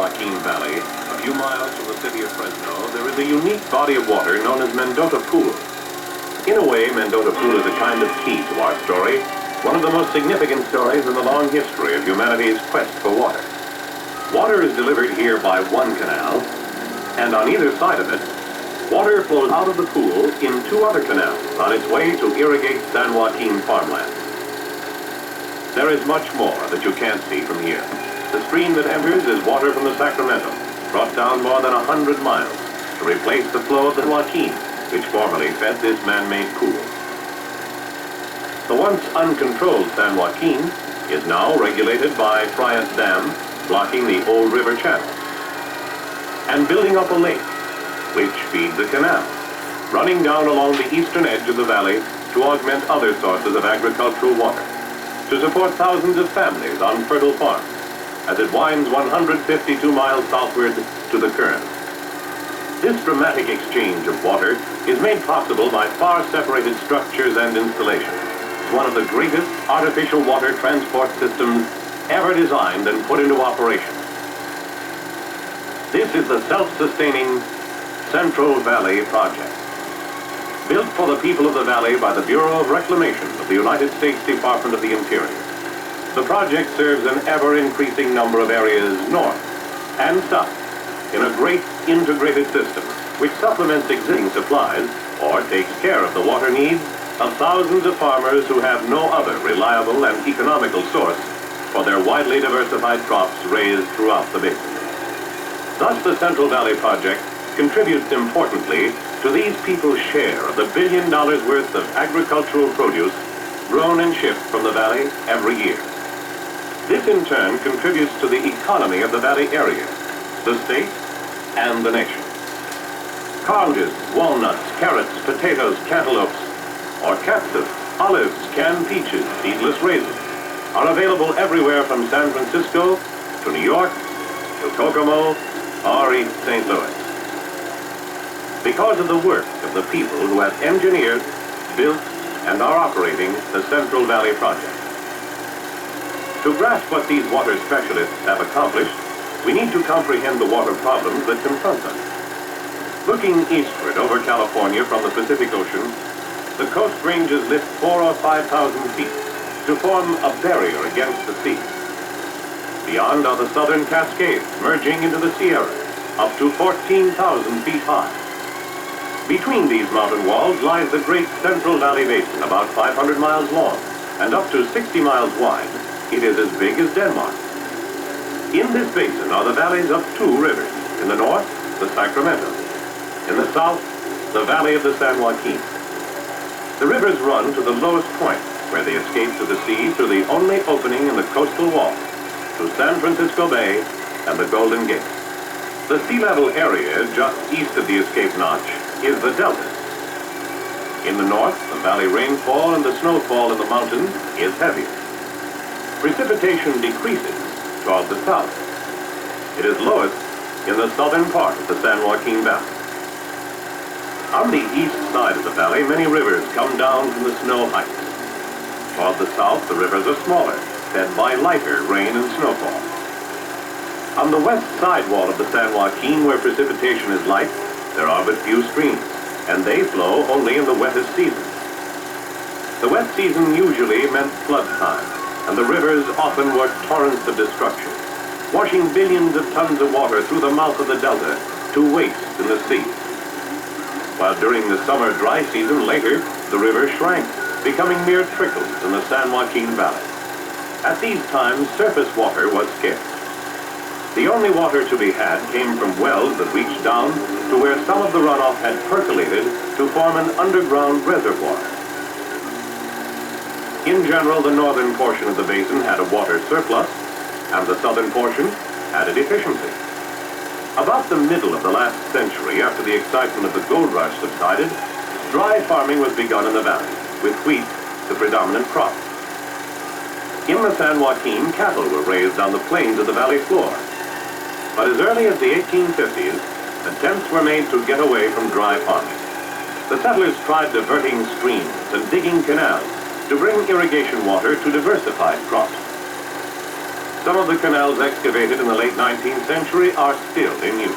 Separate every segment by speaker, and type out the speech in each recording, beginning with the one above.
Speaker 1: Joaquin Valley, a few miles from the city of Fresno, there is a unique body of water known as Mendota Pool. In a way, Mendota Pool is a kind of key to our story, one of the most significant stories in the long history of humanity's quest for water. Water is delivered here by one canal, and on either side of it, water flows out of the pool in two other canals on its way to irrigate San Joaquin farmland. There is much more that you can't see from here. The stream that enters is water from the Sacramento, brought down more than 100 miles to replace the flow of the Joaquin, which formerly fed this man-made pool. The once uncontrolled San Joaquin is now regulated by Frias Dam, blocking the old river channel, and building up a lake, which feeds a canal, running down along the eastern edge of the valley to augment other sources of agricultural water, to support thousands of families on fertile farms, as it winds 152 miles southward to the current. This dramatic exchange of water is made possible by far-separated structures and installations. It's one of the greatest artificial water transport systems ever designed and put into operation. This is the self-sustaining Central Valley Project. Built for the people of the valley by the Bureau of Reclamation of the United States Department of the Interior. The project serves an ever-increasing number of areas north and south in a great integrated system which supplements existing supplies or takes care of the water needs of thousands of farmers who have no other reliable and economical source for their widely diversified crops raised throughout the basin. Thus, the Central Valley Project contributes importantly to these people's share of the $1 billion worth of agricultural produce grown and shipped from the valley every year. This in turn contributes to the economy of the valley area, the state, and the nation. Oranges, walnuts, carrots, potatoes, cantaloupes, or capsicum, olives, canned peaches, seedless raisins are available everywhere from San Francisco to New York to Kokomo or East St. Louis. Because of the work of the people who have engineered, built, and are operating the Central Valley Project. To grasp what these water specialists have accomplished, we need to comprehend the water problems that confront us. Looking eastward over California from the Pacific Ocean, the coast ranges lift 4,000 or 5,000 feet to form a barrier against the sea. Beyond are the southern Cascades merging into the Sierra, up to 14,000 feet high. Between these mountain walls lies the great Central Valley Basin, about 500 miles long, and up to 60 miles wide. It is as big as Denmark. In this basin are the valleys of two rivers. In the north, the Sacramento. In the south, the valley of the San Joaquin. The rivers run to the lowest point, where they escape to the sea through the only opening in the coastal wall, to San Francisco Bay and the Golden Gate. The sea level area just east of the escape notch is the delta. In the north, the valley rainfall and the snowfall in the mountains is heavier. Precipitation decreases toward the south. It is lowest in the southern part of the San Joaquin Valley. On the east side of the valley, many rivers come down from the snow heights. Toward the south, the rivers are smaller, fed by lighter rain and snowfall. On the west side wall of the San Joaquin, where precipitation is light, there are but few streams, and they flow only in the wettest season. The wet season usually meant flood time, and the rivers often were torrents of destruction, washing billions of tons of water through the mouth of the delta to waste in the sea. While during the summer dry season later, the river shrank, becoming mere trickles in the San Joaquin Valley. At these times, surface water was scarce. The only water to be had came from wells that reached down to where some of the runoff had percolated to form an underground reservoir. In general, the northern portion of the basin had a water surplus, and the southern portion had a deficiency. About the middle of the last century, after the excitement of the gold rush subsided, dry farming was begun in the valley, with wheat the predominant crop. In the San Joaquin, cattle were raised on the plains of the valley floor. But as early as the 1850s, attempts were made to get away from dry farming. The settlers tried diverting streams and digging canals to bring irrigation water to diversified crops. Some of the canals excavated in the late 19th century are still in use.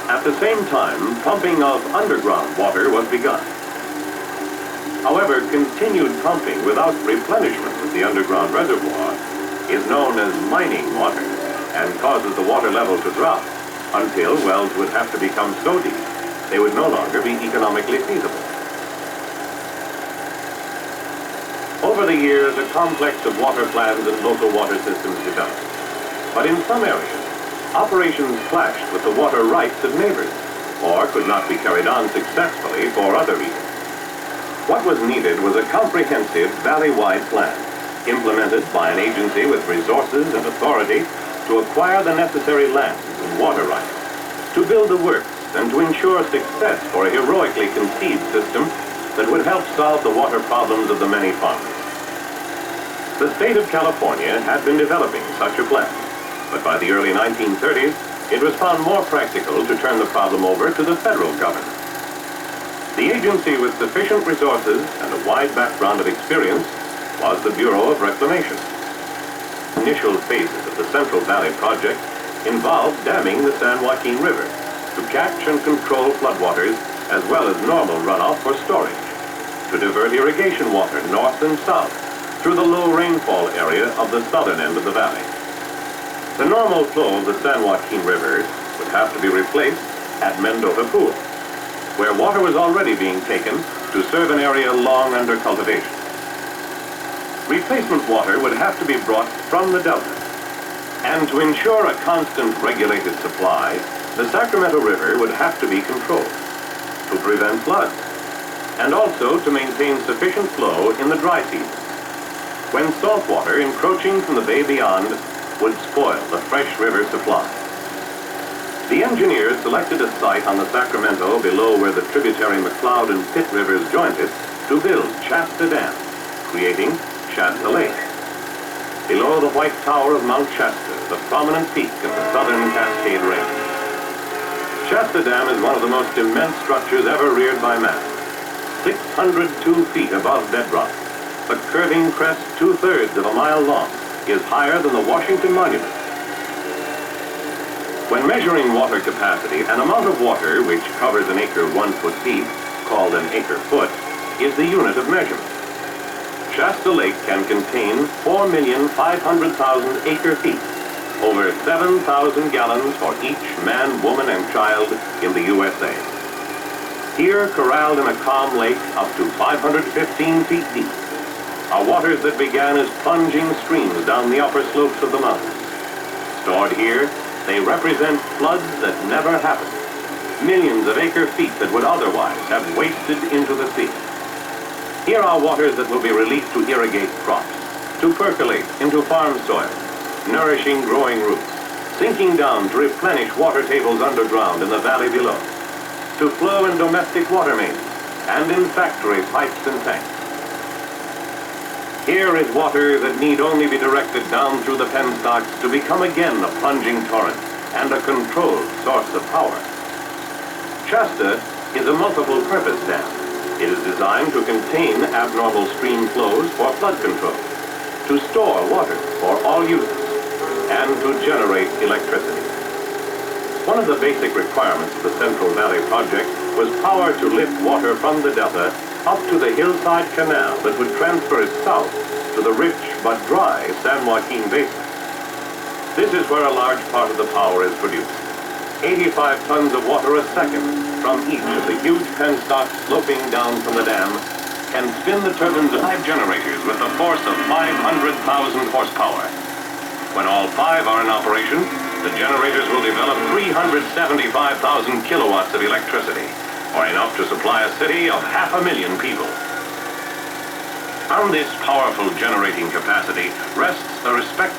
Speaker 1: At the same time, pumping of underground water was begun. However, continued pumping without replenishment of the underground reservoir is known as mining water and causes the water level to drop until wells would have to become so deep they would no longer be economically feasible. Over the years, a complex of water plans and local water systems developed. But in some areas, operations clashed with the water rights of neighbors or could not be carried on successfully for other reasons. What was needed was a comprehensive valley-wide plan, implemented by an agency with resources and authority to acquire the necessary lands and water rights, to build the works, and to ensure success for a heroically conceived system that would help solve the water problems of the many farmers. The state of California had been developing such a plan, but by the early 1930s, it was found more practical to turn the problem over to the federal government. The agency with sufficient resources and a wide background of experience was the Bureau of Reclamation. Initial phases of the Central Valley Project involved damming the San Joaquin River to catch and control floodwaters as well as normal runoff for storage, to divert irrigation water north and south through the low rainfall area of the southern end of the valley. The normal flow of the San Joaquin River would have to be replaced at Mendota Pool, where water was already being taken to serve an area long under cultivation. Replacement water would have to be brought from the delta, and to ensure a constant regulated supply, the Sacramento River would have to be controlled to prevent floods, and also to maintain sufficient flow in the dry season, when salt water encroaching from the bay beyond would spoil the fresh river supply. The engineers selected a site on the Sacramento below where the tributary McCloud and Pitt rivers joined it to build Shasta Dam, creating Shasta Lake. Below the white tower of Mount Shasta, the prominent peak of the southern Cascade Range. Shasta Dam is one of the most immense structures ever reared by man. 602 feet above bedrock, the curving crest 2/3 of a mile long is higher than the Washington Monument. When measuring water capacity, an amount of water which covers an acre 1 foot deep, called an acre-foot, is the unit of measurement. Shasta Lake can contain 4,500,000 acre-feet, over 7,000 gallons for each man, woman, and child in the USA. Here, corralled in a calm lake up to 515 feet deep, are waters that began as plunging streams down the upper slopes of the mountains. Stored here, they represent floods that never happened, millions of acre-feet that would otherwise have wasted into the sea. Here are waters that will be released to irrigate crops, to percolate into farm soil, nourishing growing roots, sinking down to replenish water tables underground in the valley below, to flow in domestic water mains and in factory pipes and tanks. Here is water that need only be directed down through the penstocks to become again a plunging torrent and a controlled source of power. Shasta is a multiple-purpose dam. It is designed to contain abnormal stream flows for flood control, to store water for all uses, and to generate electricity. One of the basic requirements of the Central Valley Project was power to lift water from the delta up to the hillside canal that would transfer it south to the rich but dry San Joaquin Basin. This is where a large part of the power is produced. 85 tons of water a second from each of the huge penstocks sloping down from the dam can spin the turbines of 5 generators with a force of 500,000 horsepower. When all 5 are in operation, the generators will develop 375,000 kilowatts of electricity, or enough to supply a city of 500,000 people. On this powerful generating capacity rests a respectable